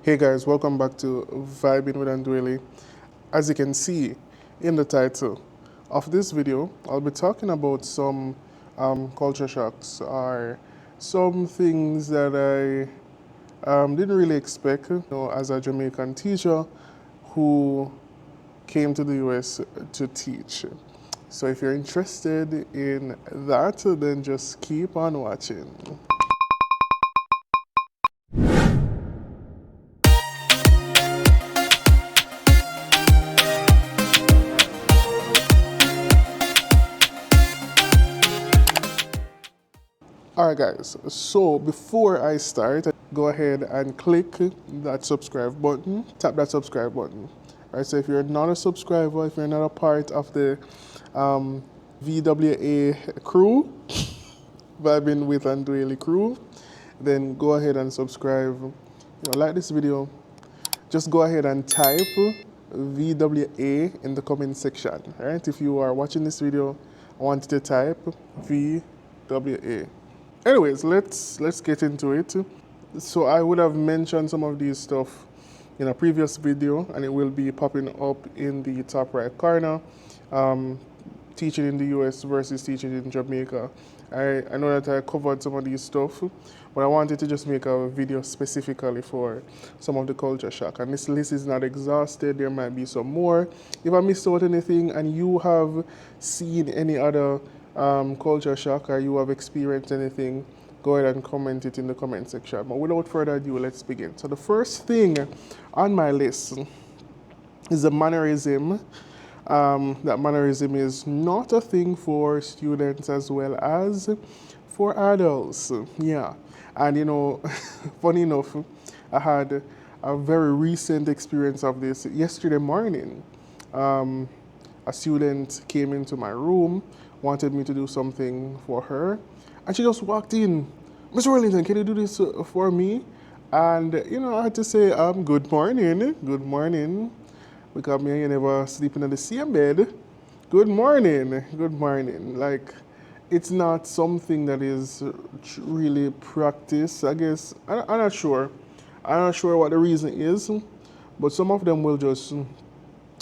Hey guys, welcome back to Vibing with Andwele. As you can see in the title of this video, I'll be talking about some culture shocks or some things that I didn't really expect, as a Jamaican teacher who came to the US to teach. So if you're interested in that, then just keep on watching. Alright guys, so before I start, go ahead and click that subscribe button, tap that subscribe button. Alright, so if you're not a subscriber, if you're not a part of the um, VWA crew, Vibing with Andwele crew, then go ahead and subscribe. Like this video, just go ahead and type VWA in the comment section. Alright, if you are watching this video, I want you to type VWA. Anyways, let's get into it. So I would have mentioned some of these stuff in a previous video, and it will be popping up in the top right corner. Teaching in the US versus teaching in Jamaica. I know that I covered some of these stuff, but I wanted to just make a video specifically for some of the culture shock. And this list is not exhausted, there might be some more. If I missed out anything and you have seen any other culture shock or you have experienced anything, go ahead and comment it in the comment section. But without further ado, let's begin. So the first thing on my list is the mannerism. That mannerism is not a thing for students as well as for adults. Yeah. And funny enough, I had a very recent experience of this yesterday morning. A student came into my room, wanted me to do something for her, and she just walked in. Mr. Wellington, can you do this for me? And I had to say, good morning, good morning. Because me and you never sleeping in the same bed. Good morning, good morning. Like, it's not something that is really practiced. I guess I'm not sure. I'm not sure what the reason is, but some of them will just.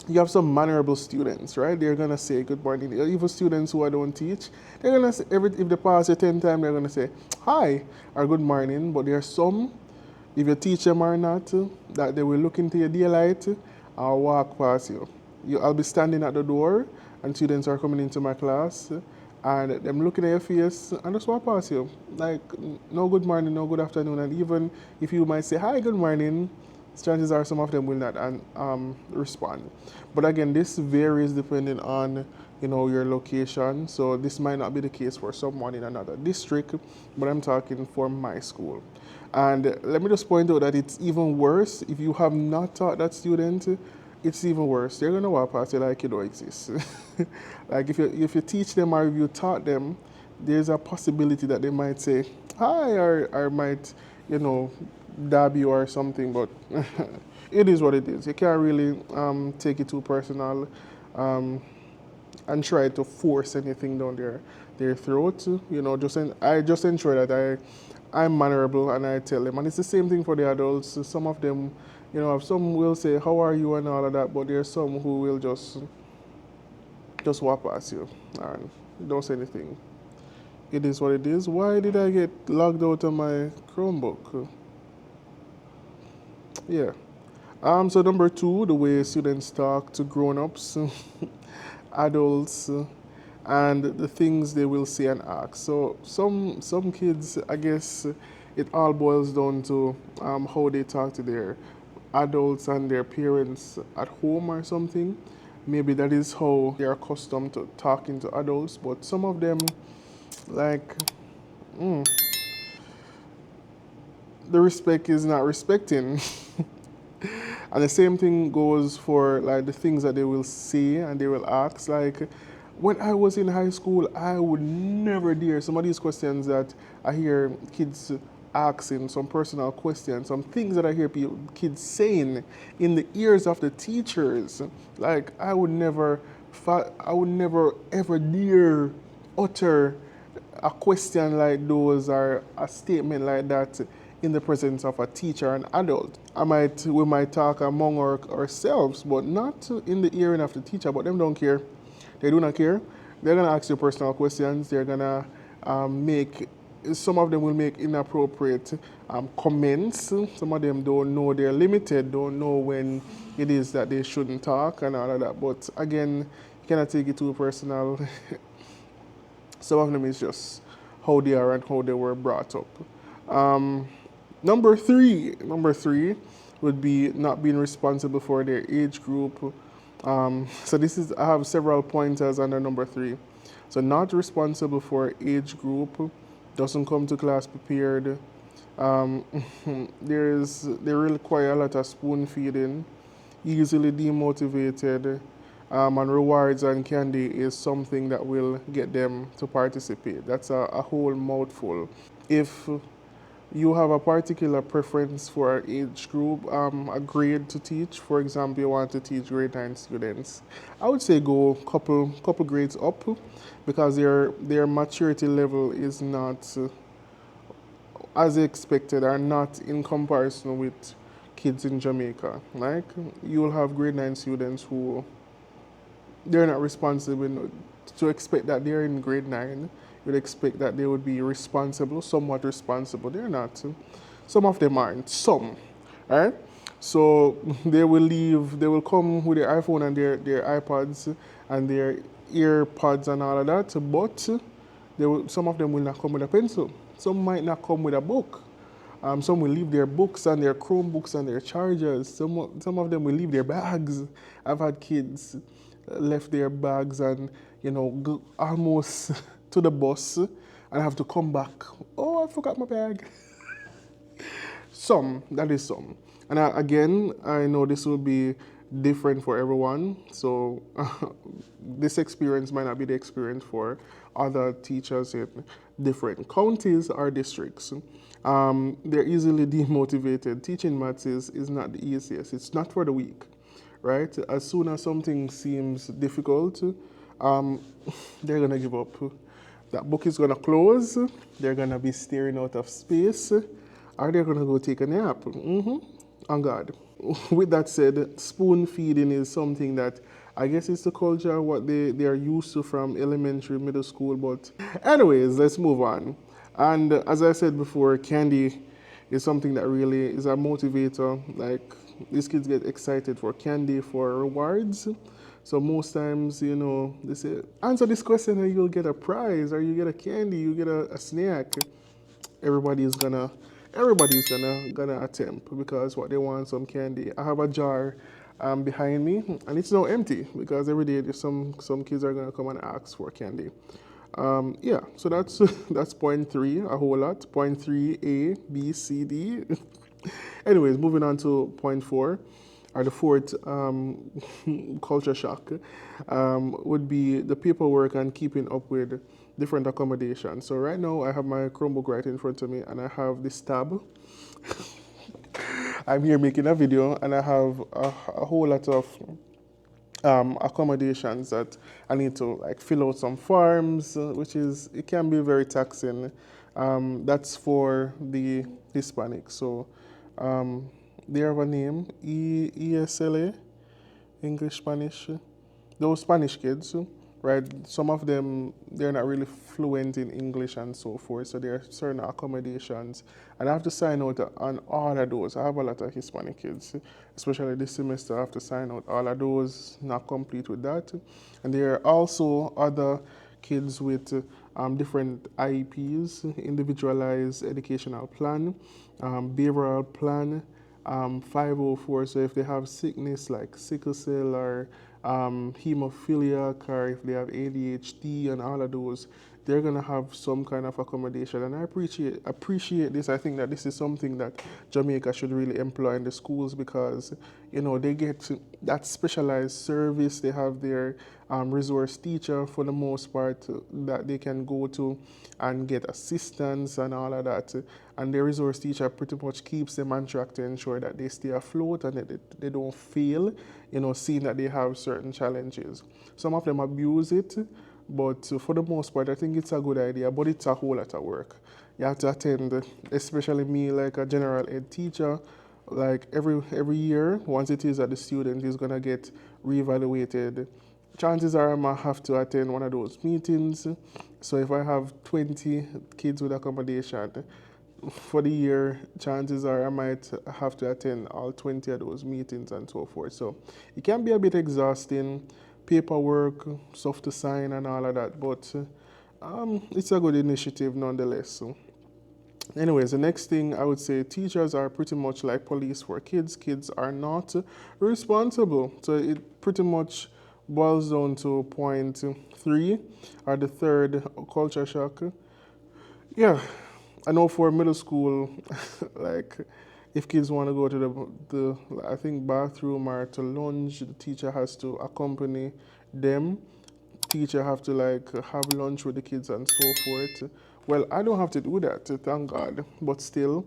You have some mannerable students, right? They're gonna say good morning. Even students who I don't teach, they're gonna say if they pass you 10 times, they're gonna say hi or good morning. But there are some, if you teach them or not, that they will look into your daylight or walk past you. I'll be standing at the door and students are coming into my class and them looking at your face and just walk past you. Like, no good morning, no good afternoon. And even if you might say, hi, good morning, chances are some of them will not respond. But again, this varies depending on your location. So this might not be the case for someone in another district, but I'm talking for my school. And let me just point out that it's even worse if you have not taught that student. It's even worse. They're gonna walk past you like you don't exist. Like if you teach them or if you taught them, there's a possibility that they might say hi or might dab you or something. But it is what it is. You can't really take it too personal. And try to force anything down their throat. I just ensure that I'm mannerable and I tell them. And it's the same thing for the adults. Some of them, some will say, how are you and all of that, but there's some who will just walk past you and don't say anything. It is what it is. Why did I get logged out of my Chromebook? Yeah. So number two, the way students talk to grown-ups, adults, and the things they will say and ask. So some kids, I guess, it all boils down to how they talk to their adults and their parents at home or something. Maybe that is how they're accustomed to talking to adults. But some of them, like, the respect is not respecting. And the same thing goes for like the things that they will say and they will ask. Like when I was in high school, I would never dare some of these questions that I hear kids asking, some personal questions, some things that I hear kids saying in the ears of the teachers. Like I would never ever dare utter a question like those or a statement like that in the presence of a teacher and adult. We might talk among ourselves, but not in the hearing of the teacher. But them don't care. They do not care. They're gonna ask you personal questions. They're gonna make some of them will make inappropriate comments. Some of them don't know they're limited, don't know when it is that they shouldn't talk and all of that. But again, you cannot take it too personal. Some of them is just how they are and how they were brought up. Um, number three would be not being responsible for their age group. So this is I have several pointers under number three. So not responsible for age group, doesn't come to class prepared. Um, they require a lot of spoon feeding, easily demotivated, and rewards and candy is something that will get them to participate. That's a whole mouthful. If you have a particular preference for an age group, a grade to teach, for example, you want to teach grade 9 students, I would say go couple grades up because their maturity level is not as expected or not in comparison with kids in Jamaica. Like you'll have grade 9 students who they're not responsible to expect that they're in grade 9. You'd expect that they would be responsible, somewhat responsible. They're not. Some of them aren't. Some. Alright? So they will come with their iPhone and their iPads and their earpods and all of that, but some of them will not come with a pencil. Some might not come with a book. Some will leave their books and their Chromebooks and their chargers. Some of them will leave their bags. I've had kids left their bags and go almost to the bus and have to come back. Oh, I forgot my bag. That is some. And again, I know this will be different for everyone. So this experience might not be the experience for other teachers in different counties or districts. They're easily demotivated. Teaching maths is not the easiest. It's not for the weak, right? As soon as something seems difficult, um, they're going to give up. That book is going to close. They're going to be staring out of space. Or they're going to go take a nap. On God. With that said, spoon feeding is something that I guess it's the culture, what they are used to from elementary, middle school. But anyways, let's move on. And as I said before, candy is something that really is a motivator. Like these kids get excited for candy, for rewards. So most times, they say, answer this question and you'll get a prize, or you get a candy, you get a snack. Everybody's gonna everybody's gonna attempt because what they want some candy. I have a jar behind me and it's now empty because every day there's some kids are gonna come and ask for candy. Yeah, so that's that's point three, a whole lot. Point three, A, B, C, D. Anyways, moving on to point four, or the fourth culture shock, would be the paperwork and keeping up with different accommodations. So right now I have my Chromebook right in front of me and I have this tab. I'm here making a video and I have a whole lot of accommodations that I need to like fill out some forms, it can be very taxing. That's for the Hispanic. So they have a name, ESLA, English, Spanish. Those Spanish kids, right? Some of them, they're not really fluent in English and so forth, so there are certain accommodations. And I have to sign out on all of those. I have a lot of Hispanic kids, especially this semester. I have to sign out all of those, not complete with that. And there are also other kids with different IEPs, individualized educational plan, behavioral plan, 504. So if they have sickness like sickle cell or hemophiliac, or if they have ADHD and all of those, they're gonna have some kind of accommodation. And I appreciate this. I think that this is something that Jamaica should really employ in the schools because they get that specialized service. They have their resource teacher for the most part that they can go to and get assistance and all of that. And the resource teacher pretty much keeps them on track to ensure that they stay afloat and that they don't fail, seeing that they have certain challenges. Some of them abuse it, but for the most part, I think it's a good idea, but it's a whole lot of work. you have to attend, especially me, like a general ed teacher, like every year, once it is that the student is gonna get reevaluated, chances are I might have to attend one of those meetings. So if I have 20 kids with accommodation for the year, chances are I might have to attend all 20 of those meetings and so forth. So it can be a bit exhausting, paperwork, stuff to sign and all of that, but it's a good initiative nonetheless. Anyways, the next thing I would say, teachers are pretty much like police for kids. Kids are not responsible. So it pretty much boils down to point three, or the third culture shock. Yeah, I know for middle school, like if kids want to go to the I think bathroom or to lunch, the teacher has to accompany them. Teacher have to like have lunch with the kids and so forth. Well, I don't have to do that, thank God. But still,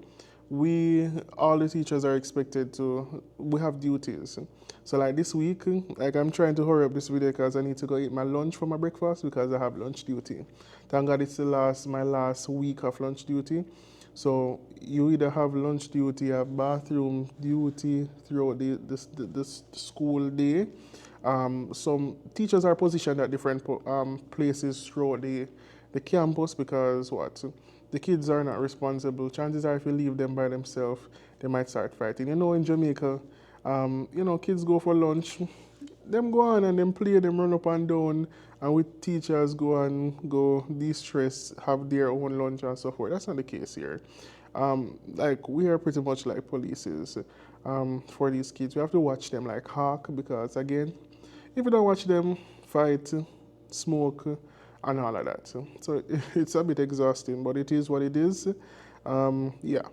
we all the teachers are expected to. We have duties. So like this week, like I'm trying to hurry up this video because I need to go eat my lunch for my breakfast because I have lunch duty. Thank God it's my last week of lunch duty. So you either have lunch duty or bathroom duty throughout the school day. Some teachers are positioned at different places throughout the campus because what? The kids are not responsible. Chances are if you leave them by themselves, they might start fighting. You know, in Jamaica, kids go for lunch, them go on and them play, them run up and down, and with teachers go de-stress, have their own lunch and so forth. That's not the case here. Like we are pretty much like polices for these kids. We have to watch them like hawk because again, if you don't watch them fight, smoke, and all of that, so it's a bit exhausting, but it is what it is. Yeah.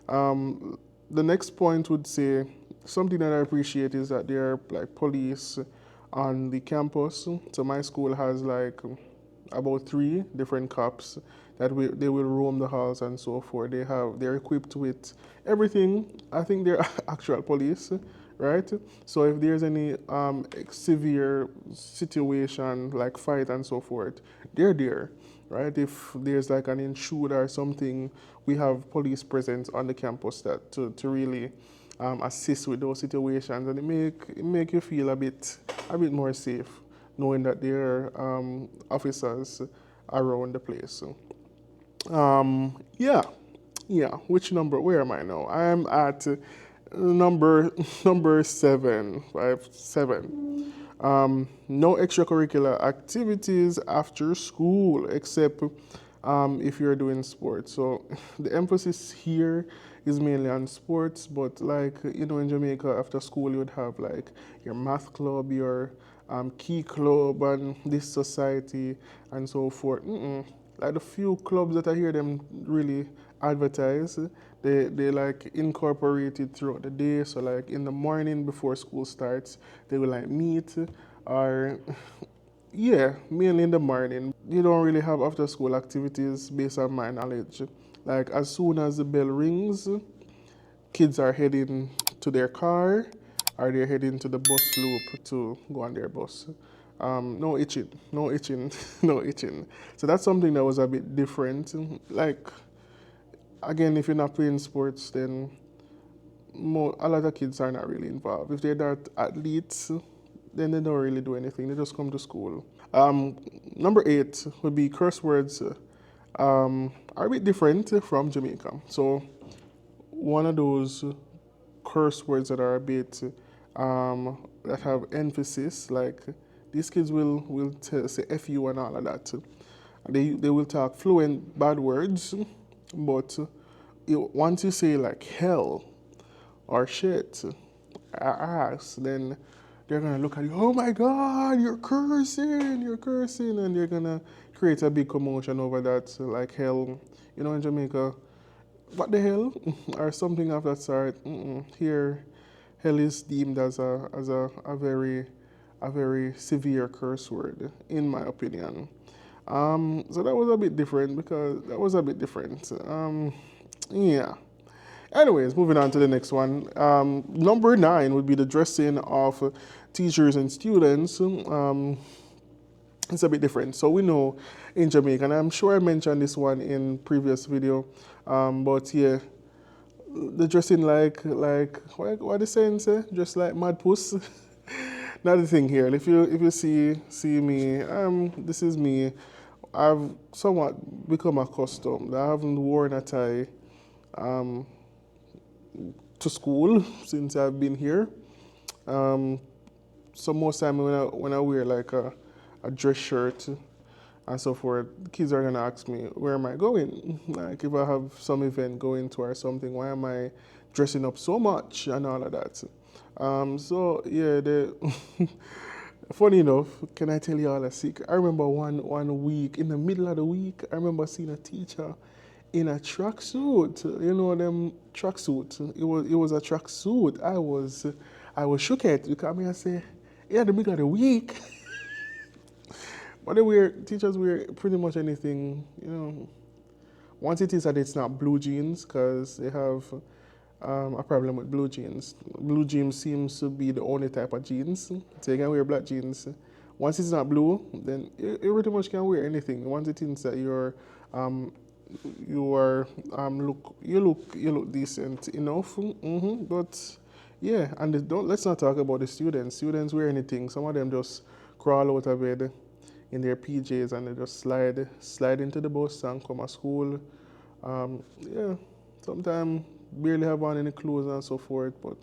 The next point would say something that I appreciate is that there are like police on the campus. So my school has like about three different cops that they will roam the halls and so forth. They're equipped with everything. I think they're actual police, right? So if there's any severe situation like fight and so forth, they're there, right? If there's like an intruder or something, we have police presence on the campus that to really assist with those situations, and it make you feel a bit more safe knowing that there are officers around the place. Yeah, yeah. Which number? Where am I now? I am at number 7. No extracurricular activities after school except if you're doing sports. So the emphasis here is mainly on sports, but like in Jamaica after school you would have like your math club, your key club, and this society and so forth. Like the few clubs that I hear them really advertise, they like incorporate it throughout the day. So like in the morning before school starts, they will like meet, or yeah, mainly in the morning. You don't really have after school activities based on my knowledge. Like as soon as the bell rings, kids are heading to their car or they're heading to the bus loop to go on their bus. No itching, no itching, no itching. So that's something that was a bit different. Like, again, if you're not playing sports, then a lot of kids are not really involved. If they're not athletes, then they don't really do anything. They just come to school. Number 8 would be curse words are a bit different from Jamaica. So one of those curse words that are a bit that have emphasis, like these kids will say "f you" and all of that. They will talk fluent bad words, but once you say like hell or shit, ass, then they're gonna look at you. Oh my God, you're cursing, and they're gonna create a big commotion over that. So like hell, in Jamaica, what the hell, or something of that sort. Here, hell is deemed as a very severe curse word, in my opinion. So that was a bit different because that was a bit different. Yeah. Anyways, moving on to the next one. Number 9 would be the dressing of teachers and students. it's a bit different. So we know in Jamaica, and I'm sure I mentioned this one in previous video, but yeah, the dressing like what the saying say, just like mad puss. Not the thing here. If you see me, this is me. I've somewhat become accustomed. I haven't worn a tie to school since I've been here. Um, so most time when I wear like a dress shirt and so forth, the kids are gonna ask me where am I going? Like if I have some event going to or something, why am I dressing up so much and all of that? So yeah, funny enough, can I tell you all a secret? I remember one week in the middle of the week, I remember seeing a teacher in a tracksuit. You know them tracksuit. It was a tracksuit. I was shook at because I mean I say, yeah, the middle of the week. But teachers wear pretty much anything, Once it is that it's not blue jeans, because they have a problem with blue jeans. Blue jeans seems to be the only type of jeans. So you can wear black jeans. Once it's not blue, then you pretty much can wear anything. Once it is that you look decent enough. But yeah, and let's not talk about the students. Students wear anything. Some of them just crawl out of bed in their PJs and they just slide into the bus and come to school. Yeah, sometimes barely have on any clothes and so forth, but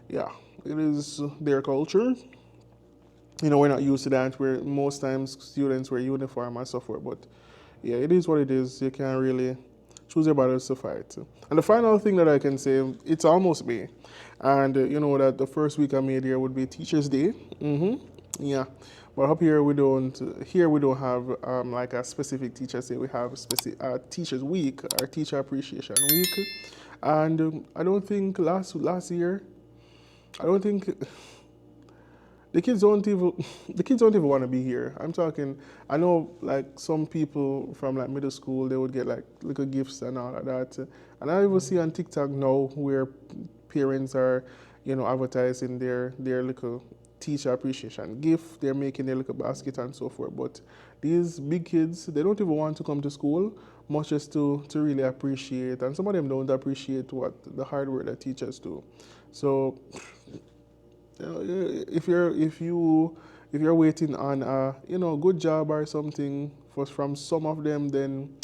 yeah, it is their culture. We're not used to that. Where most times students wear uniform and so forth, but yeah, it is what it is. You can't really choose your battles to fight. And the final thing that I can say, it's almost May, and you know that the first week of May there would be Teachers' Day. Yeah, but up here we don't. Here we don't have like a specific Teachers' Day. We have specific Teachers' Week, our Teacher Appreciation Week, and I don't think last year, I don't think the kids don't even want to be here. I'm talking. I know like some people from like middle school they would get like little gifts and all of that, and I even see on TikTok now where parents are, advertising their little teacher appreciation gift. They're making their little basket and so forth. But these big kids, they don't even want to come to school, much as to really appreciate. And some of them don't appreciate what the hard work that teachers do. So if you're waiting on a good job or something from some of them, then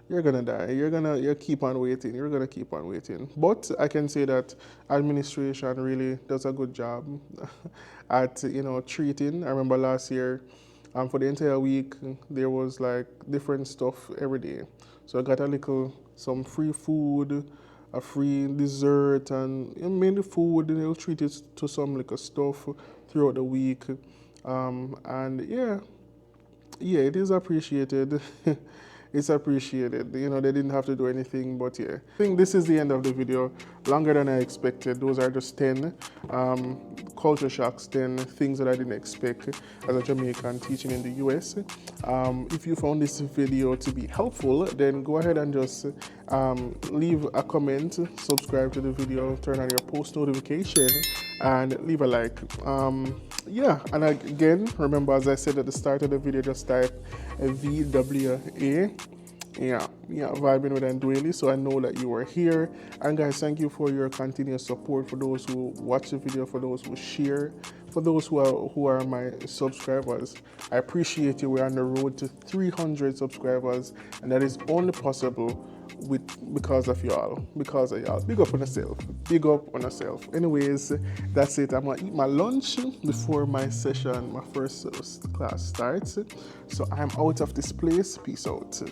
you're gonna die. You keep on waiting. You're gonna keep on waiting. But I can say that administration really does a good job at treating. I remember last year, for the entire week there was like different stuff every day. So I got some free food, a free dessert, and mainly food. And they'll treat it to some liquor stuff throughout the week, and yeah, it is appreciated. It's appreciated. They didn't have to do anything, but yeah. I think this is the end of the video. Longer than I expected. Those are just 10 culture shocks, 10 things that I didn't expect as a Jamaican teaching in the US. If you found this video to be helpful, then go ahead and just leave a comment, subscribe to the video, turn on your post notification, and leave a like. Yeah, and again, remember as I said at the start of the video, just type VWA. Yeah, vibing with Ndwele, so I know that you are here. And guys, thank you for your continuous support, for those who watch the video, for those who share, for those who are my subscribers. I appreciate you. We're on the road to 300 subscribers, and that is only possible because of y'all. Big up on yourself. Big up on yourself. Anyways, that's it. I'm gonna eat my lunch before my first class starts. So I'm out of this place. Peace out.